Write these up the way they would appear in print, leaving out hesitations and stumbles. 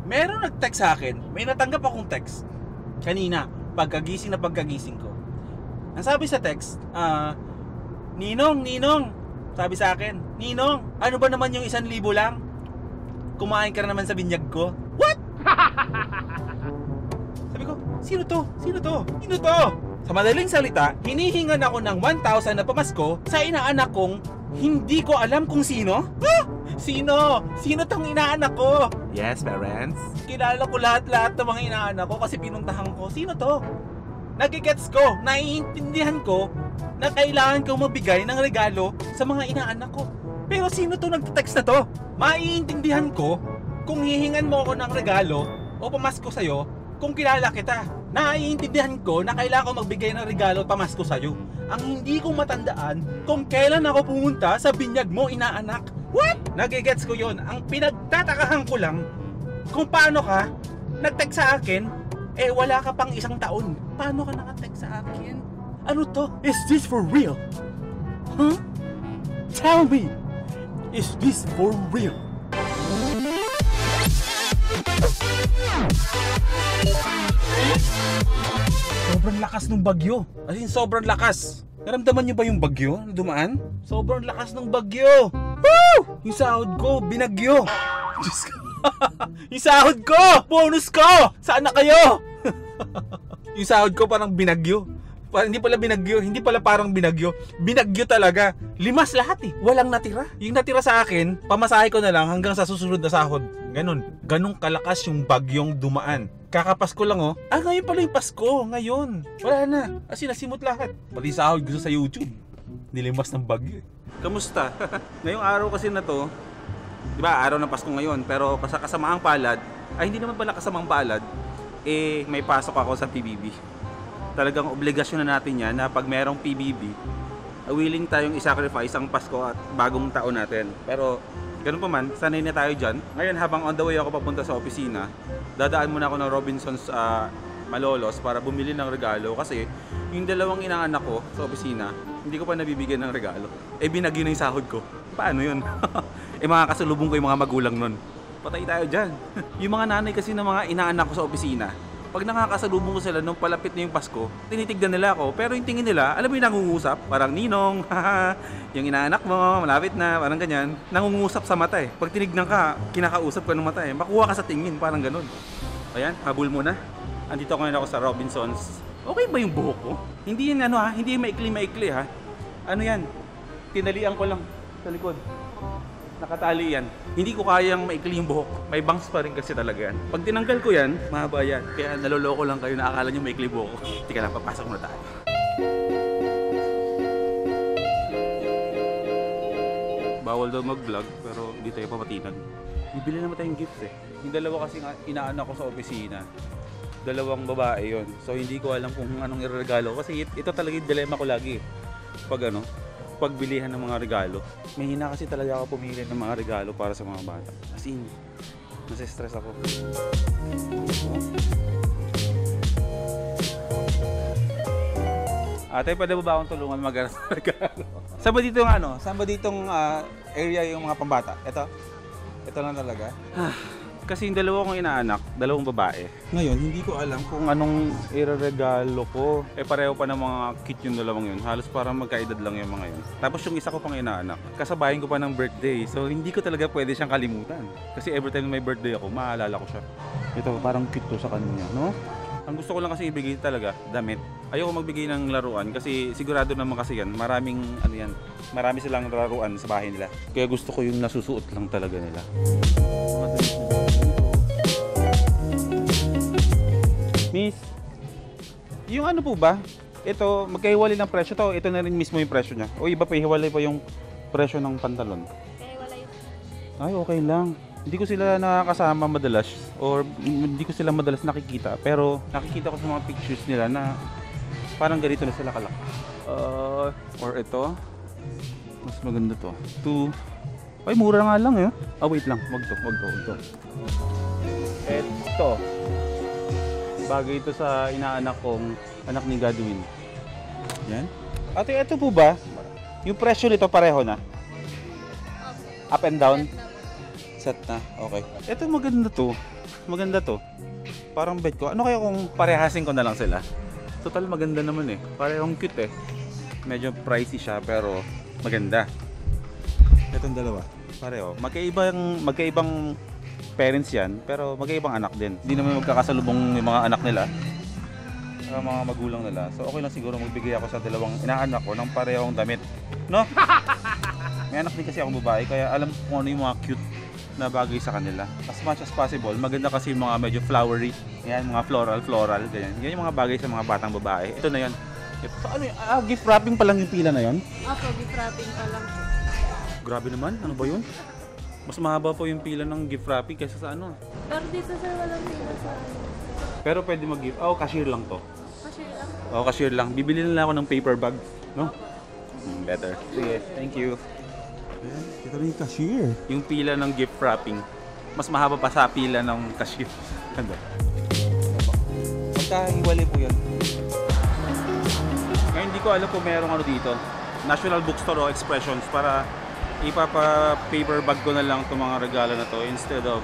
Meron nag-text sa akin. May natanggap akong text kanina, pagkagising ko. Ang sabi sa text, Ninong, sabi sa akin, Ninong, ano ba naman yung 1,000 lang? Kumain ka na naman sa binyag ko. What? Sabi ko, sino to? Sa madaling salita, hinihingan ako ng 1,000 na pamasko sa inaanak kong hindi ko alam kung sino. Sino? Sino tong inaanak ko? Yes, parents. Kilala ko lahat ng mga inaanak ko kasi pinuntahan ko. Sino to? Nagigets ko, naiintindihan ko na kailangan kong magbigay ng regalo sa mga inaanak ko. Pero sino to nagte-text na to? Maiintindihan ko kung hihingan mo ako ng regalo o pamasko sa'yo kung kilala kita. Naiintindihan ko na kailangan ko magbigay ng regalo at pamasko sa'yo. Ang hindi ko matandaan kung kailan ako pumunta sa binyag mo, inaanak. What? Nagigets ko yon. Ang pinagtatakahan ko lang kung paano ka nag-text sa akin, wala ka pang 1 taon. Paano ka naka-text sa akin? Ano to? Is this for real? Huh? Tell me, is this for real? Sobrang lakas ng bagyo. As in, sobrang lakas. Naramdaman niyo ba yung bagyo na dumaan? Sobrang lakas ng bagyo. Woo! Yung sahod ko, binagyo. Diyos ko. Yung sahod ko! Bonus ko! Saan na kayo? Yung sahod ko parang binagyo. Hindi pala parang binagyo. Binagyo talaga. Limas lahat eh. Walang natira. Yung natira sa akin, pamasahe ko na lang hanggang sa susunod na sahod. Ganun kalakas yung bagyong dumaan. Kakapasko lang oh. Ngayon pala yung Pasko. Ngayon. Wala na. Kasi nasimot lahat. Pati sahod gusto sa YouTube. Nilimas ng bagyo eh. Kamusta? Ngayong araw kasi na to, di ba, araw ng Pasko ngayon, pero kasamaang palad, hindi naman pala kasamang palad, may pasok ako sa PBB. Talagang obligasyon na natin yan na pag merong PBB, willing tayong i-sacrifice ang Pasko at bagong taon natin. Pero ganun pa man, sanay na tayo dyan. Ngayon habang on the way ako papunta sa opisina, dadaan muna ako ng Robinsons Malolos para bumili ng regalo kasi yung dalawang inaanak ko sa opisina, hindi ko pa nabibigyan ng regalo. Binagyo na yung sahod ko. Paano yun? Mga kasalubong ko yung mga magulang nun. Patay tayo dyan. Yung mga nanay kasi ng mga inaanak ko sa opisina, pag nakakasalubong ko sila nung palapit na yung Pasko, tinitignan nila ako. Pero yung tingin nila, alam mo yung nangungusap? Parang, Ninong, yung inaanak mo, malapit na, parang ganyan. Nangungusap sa mata eh. Pag tinignan ka, kinakausap ka ng mata eh. Makuha ka sa tingin, parang ganun. Ayan, habol muna. Andito ko ngayon ako sa Robinsons. Okay ba yung buhok ko? Hindi yan hindi yung maikli ha. Ano yan? Tinalian ko lang sa likod. Nakatali yan. Hindi ko kayang maikli yung buhok. May bangs pa rin kasi talaga yan. Pag tinanggal ko yan, mahaba yan. Kaya naloloko lang kayo na akala nyo maikli buhok. Tika lang, papasok na tayo. Bawal daw mag-vlog pero hindi tayo papatinag. Bibili naman tayong gifts eh. Yung dalawa kasi inaanak ko sa opisina. Dalawang babae yon. So hindi ko alam kung anong iregalo kasi ito talaga yung dilemma ko lagi. Pagbilihan ng mga regalo. Mahina kasi talaga ako pumili ng mga regalo para sa mga bata. As in, nasa-stress ako. Ate, pwede ba akong tulungan mag-aras ng regalo? Saan ba ditong area yung mga pambata? Ito lang talaga. Kasi yung dalawa kong inaanak, dalawang babae. Ngayon, hindi ko alam kung anong ireregalo ko. Pareho pa ng mga cute yung dalawang yun. Halos parang magkaedad lang yung mga yun. Tapos yung isa ko pang inaanak, kasabayan ko pa ng birthday. So hindi ko talaga pwede siyang kalimutan. Kasi every time may birthday ako, maalala ko siya. Ito, parang cute to sa kanya, no? Ang gusto ko lang kasi ibigay talaga, damit. Ayoko magbigay ng laruan kasi sigurado naman kasi yan, marami silang laruan sa bahay nila. Kaya gusto ko yung nasusuot lang talaga nila. Miss, yung ano po ba? Ito, magkahiwalay ng presyo to, ito na rin mismo yung presyo niya. O iba pa, hiwalay pa yung presyo ng pantalon. Hiwalay. Ay, okay lang. Hindi ko sila nakakasama madalas or hindi ko sila madalas nakikita, pero nakikita ko sa mga pictures nila na parang ganito na sila kalaki. Or ito, mas maganda to. Ay, mura nga lang eh. Wait lang, wag to. Ito. Bagay ito sa inaanak kong anak ni Godwin. Yan. Ate, ito po ba? Yung presyo nito pareho na? Up and down? Set na. Okay. Ito maganda to. Maganda to. Parang bet ko. Ano kaya kung parehasin ko na lang sila? Total maganda naman eh. Parehong cute eh. Medyo pricey siya pero maganda. Itong dalawa. Pareho. Magkaibang parents yan pero magkaibang anak din. Hindi naman magkakasalubong yung mga anak nila. Mga magulang nila. So okay lang siguro magbigay ako sa dalawang inaanak ko ng parehong damit. No? May anak din kasi akong babae kaya alam ko kung ano yung mga cute na bagay sa kanila. As much as possible, maganda kasi yung mga medyo flowery. Yan, mga floral, ganyan. Yan yung mga bagay sa mga batang babae. Ito na yan. So ano yun? Gift wrapping pa lang yung pila na yun? Opo, gift wrapping pa lang po. Grabe naman, ano ba yun? Mas mahaba po yung pila ng gift wrapping kaysa sa ano. Pero dito sir, walang pila sa ano. Pero pwede mag-gift. Oh, cashier lang to. Cashier lang. Oh, cashier lang. Bibili na lang ako ng paper bag. No? Better. Sige, thank you. Ayan, ito na yung cashier. Yung pila ng gift wrapping. Mas mahaba pa sa pila ng cashier. Ganda. Magkahiwalay po yan. Ngayon hindi ko alam kung merong ano dito. National Bookstore o Expressions para ipapa-paper bag ko na lang itong mga regalo na to instead of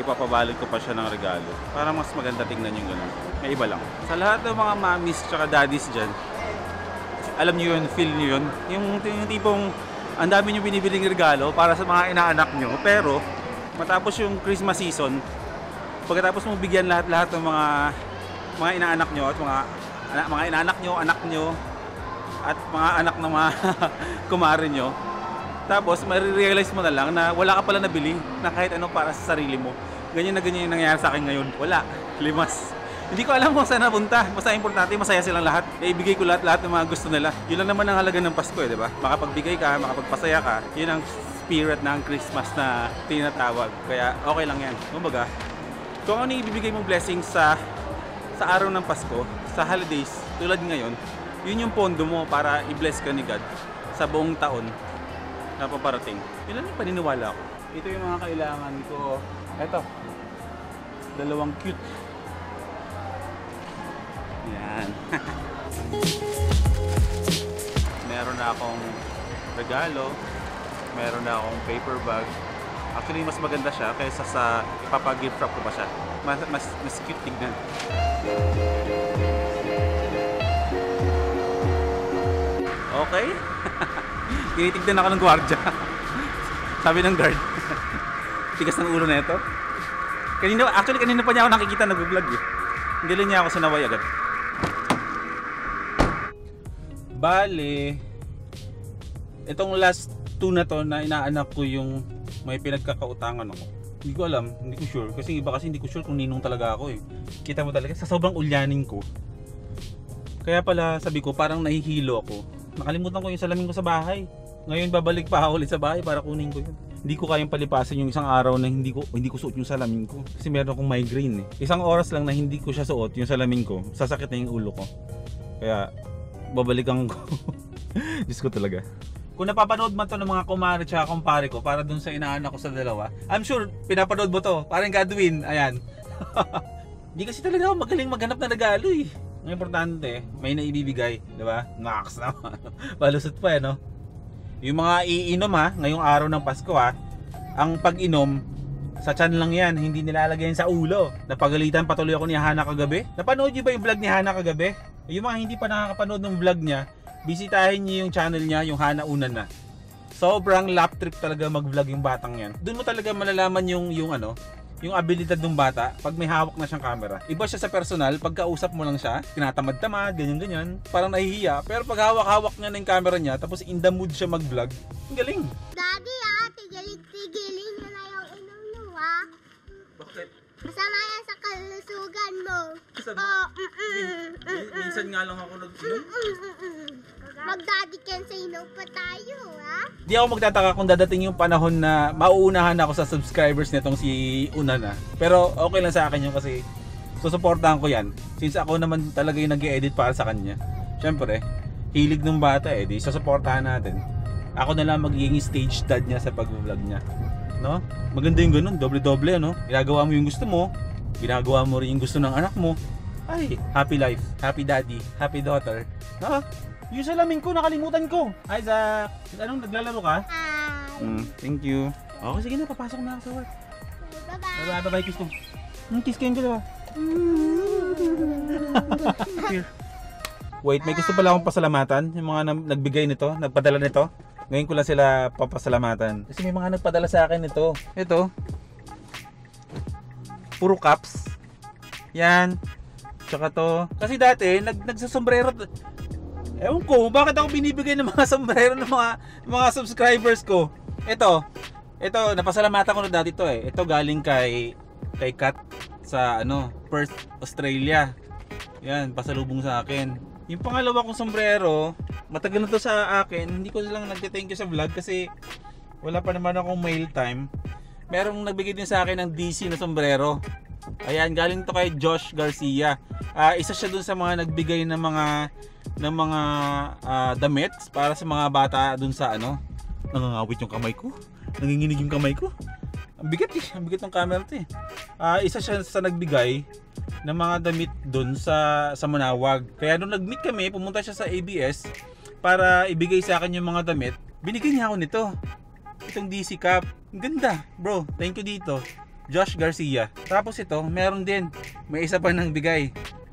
ipapabalot ko pa siya ng regalo. Para mas maganda tingnan yung ganun. May iba lang. Sa lahat ng mga mommies tsaka daddies dyan, alam niyo yun, feel niyo yun. Yung tipong ang dami nyo binibiling regalo para sa mga inaanak nyo, pero matapos yung Christmas season, pagkatapos mo bigyan lahat ng mga inaanak nyo at mga inaanak nyo, anak nyo at mga anak ng mga kumare nyo, tapos marirealize mo na lang na wala ka pala nabili na kahit ano para sa sarili mo. Ganyan na ganyan yung nangyayari sa akin ngayon. Wala, limas. Hindi ko alam kung saan napunta. Basta importante, masaya silang lahat. Ibigay ko lahat ng mga gusto nila. Yun lang naman ang halaga ng Pasko eh, di ba? Makapagbigay ka, makapagpasaya ka. Yun ang spirit ng Christmas na tinatawag. Kaya okay lang yan. Kumbaga, kung ano yung ibibigay mong blessing sa araw ng Pasko, sa holidays, tulad ngayon, yun yung pondo mo para i-bless ka ni God sa buong taon na paparating. Yun lang yung paniniwala ko. Ito yung mga kailangan ko. Eto, dalawang cute. Yan. Meron na akong regalo. Meron na akong paper bag. Actually, mas maganda siya kaysa sa ipapag-gift wrap ko pa siya. Mas cute tignan. Okay. Tinitignan ako ng gwardiya. Sabi ng guard. Tigas ng ulo na ito. Kanina pa niya ako nakikita nag-vlog eh. Hindi lang niya ako sinaway agad. Bale, itong last 2 na to na inaanak ko yung may pinagkakautangan ako. Hindi ko alam, hindi ko sure. Kasi iba kasi hindi ko sure kung ninong talaga ako eh. Kita mo talaga, sa sobrang ulyanin ko. Kaya pala sabi ko parang nahihilo ako. Nakalimutan ko yung salamin ko sa bahay. Ngayon babalik pa ako ulit sa bahay para kunin ko yun. Hindi ko kayang palipasin yung isang araw na hindi ko suot yung salamin ko. Kasi meron akong migraine eh. Isang oras lang na hindi ko siya suot yung salamin ko, sasakit na yung ulo ko. Kaya babalikan ko. Diyos ko talaga. Kung napapanood man to ng mga kumare tsaka kumpare ko para dun sa inaanak ko sa dalawa, I'm sure pinapanood mo to. Parang Godwin, ayan. Hindi kasi talaga ako magaling maghanap ng regalo eh. Ang importante, may naibibigay, di ba? Max naman. Balusot pa eh, no? Yung mga iinom ha, ngayong araw ng Pasko ha, ang pag-inom, sa tiyan lang yan, hindi nilalagay sa ulo. Napagalitan patuloy ako ni Hana kagabi. Napanood niyo ba yung vlog ni Hana kagabi? Yung mga hindi pa nakakapanood ng vlog niya, bisitahin niyo yung channel niya, yung Hana Una Na. Sobrang lap trip talaga mag-vlog yung batang yan. Doon mo talaga malalaman yung abilidad ng bata pag may hawak na siyang camera. Iba siya sa personal, pagkausap mo lang siya, tinatamad-tamad, ganyan-ganyan, parang nahihiya. Pero pag hawak-hawak niya na yung camera niya, tapos in the mood siya mag-vlog, ang galing. Daddy tigilin nyo na yung inom nyo Bakit? Masama yan sa kalusugan mo. Minsan nga lang ako nag-inom. Mag-daddy can say no pa tayo, ha? Di ako magtataka kung dadating yung panahon na mauunahan ako sa subscribers nitong si Una Na. Pero okay lang sa akin yun kasi susuportahan ko yan. Since ako naman talaga yung nag-i-edit para sa kanya. Siyempre, hilig ng bata eh, di susuportahan natin. Ako na lang magiging stage dad niya sa pag-vlog niya. No? Maganda yung ganun, doble-doble ano. Ginagawa mo yung gusto mo, ginagawa mo rin yung gusto ng anak mo. Ay, happy life, happy daddy, happy daughter. No? Yung salamin ko, nakalimutan ko. Isaac, anong naglalaro ka? Hi. Thank you. Okay, sige na, papasok na ako sa work. Bye-bye. Bye-bye, kiss ko. Kiss kayo dalawa. Here. Wait, may gusto pala akong pasalamatan. Yung mga nagbigay nito, nagpadala nito. Ngayon ko lang sila papasalamatan. Kasi may mga nagpadala sa akin nito. Ito. Puro caps. Yan. Tsaka to. Kasi dati, nagsasombrero. Ewan ko, bakit ako binibigay ng mga sombrero ng mga subscribers ko. Ito, napasalamatan ko na dati to eh. Ito galing kay Kat sa Perth, Australia. Yan, pasalubong sa akin. Yung pangalawa kong sombrero, matagal na to sa akin. Hindi ko lang nagte-thank you sa vlog kasi wala pa naman akong mail time. Merong nagbigay din sa akin ng DC na sombrero. Ayan, galing to kay Josh Garcia. Isa siya dun sa mga nagbigay ng mga damit para sa mga bata dun sa nangangawit yung kamay ko. Nanginginig yung kamay ko. Ang bigat ng camera to eh. Isa siya sa nagbigay ng mga damit dun sa Manawag. Kaya nung nag-meet kami, pumunta siya sa ABS para ibigay sa akin yung mga damit. Binigay niya ako nito. Itong DC cap. Ang ganda, bro. Thank you dito. Josh Garcia. Tapos ito, meron din. May isa pa nang bigay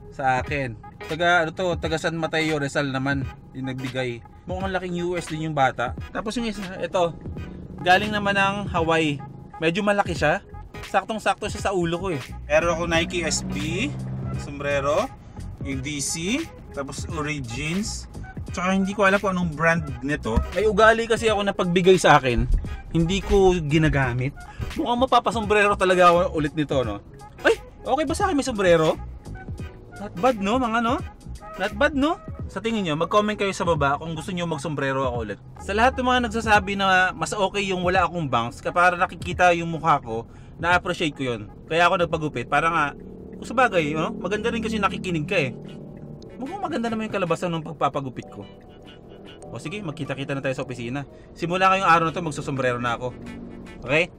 sa akin. Taga San Mateo Rizal naman yung nagbigay. Mukhang laking US din yung bata. Tapos yung isa, ito. Galing naman ng Hawaii. Medyo malaki siya. Saktong-sakto siya sa ulo ko eh. Meron ako Nike SB, sombrero, yung DC, tapos Origins. Tsaka hindi ko alam kung anong brand nito. May ugali kasi ako na pagbigay sa akin, hindi ko ginagamit. Mukhang mapapasombrero talaga ako ulit nito, no? Ay, okay ba sa akin may sombrero? Not bad, no? Not bad, no? Sa tingin nyo, mag-comment kayo sa baba kung gusto nyo mag-sombrero ako ulit. Sa lahat ng mga nagsasabi na mas okay yung wala akong bangs, para nakikita yung mukha ko, na-appreciate ko yun. Kaya ako nagpagupit, para nga, kung sa bagay, maganda rin kasi nakikinig ka eh. Mukhang maganda naman yung kalabasan ng pagpapagupit ko. O sige, magkita-kita na tayo sa opisina. Simula ngayong araw na to, magsusombrero na ako. Okay?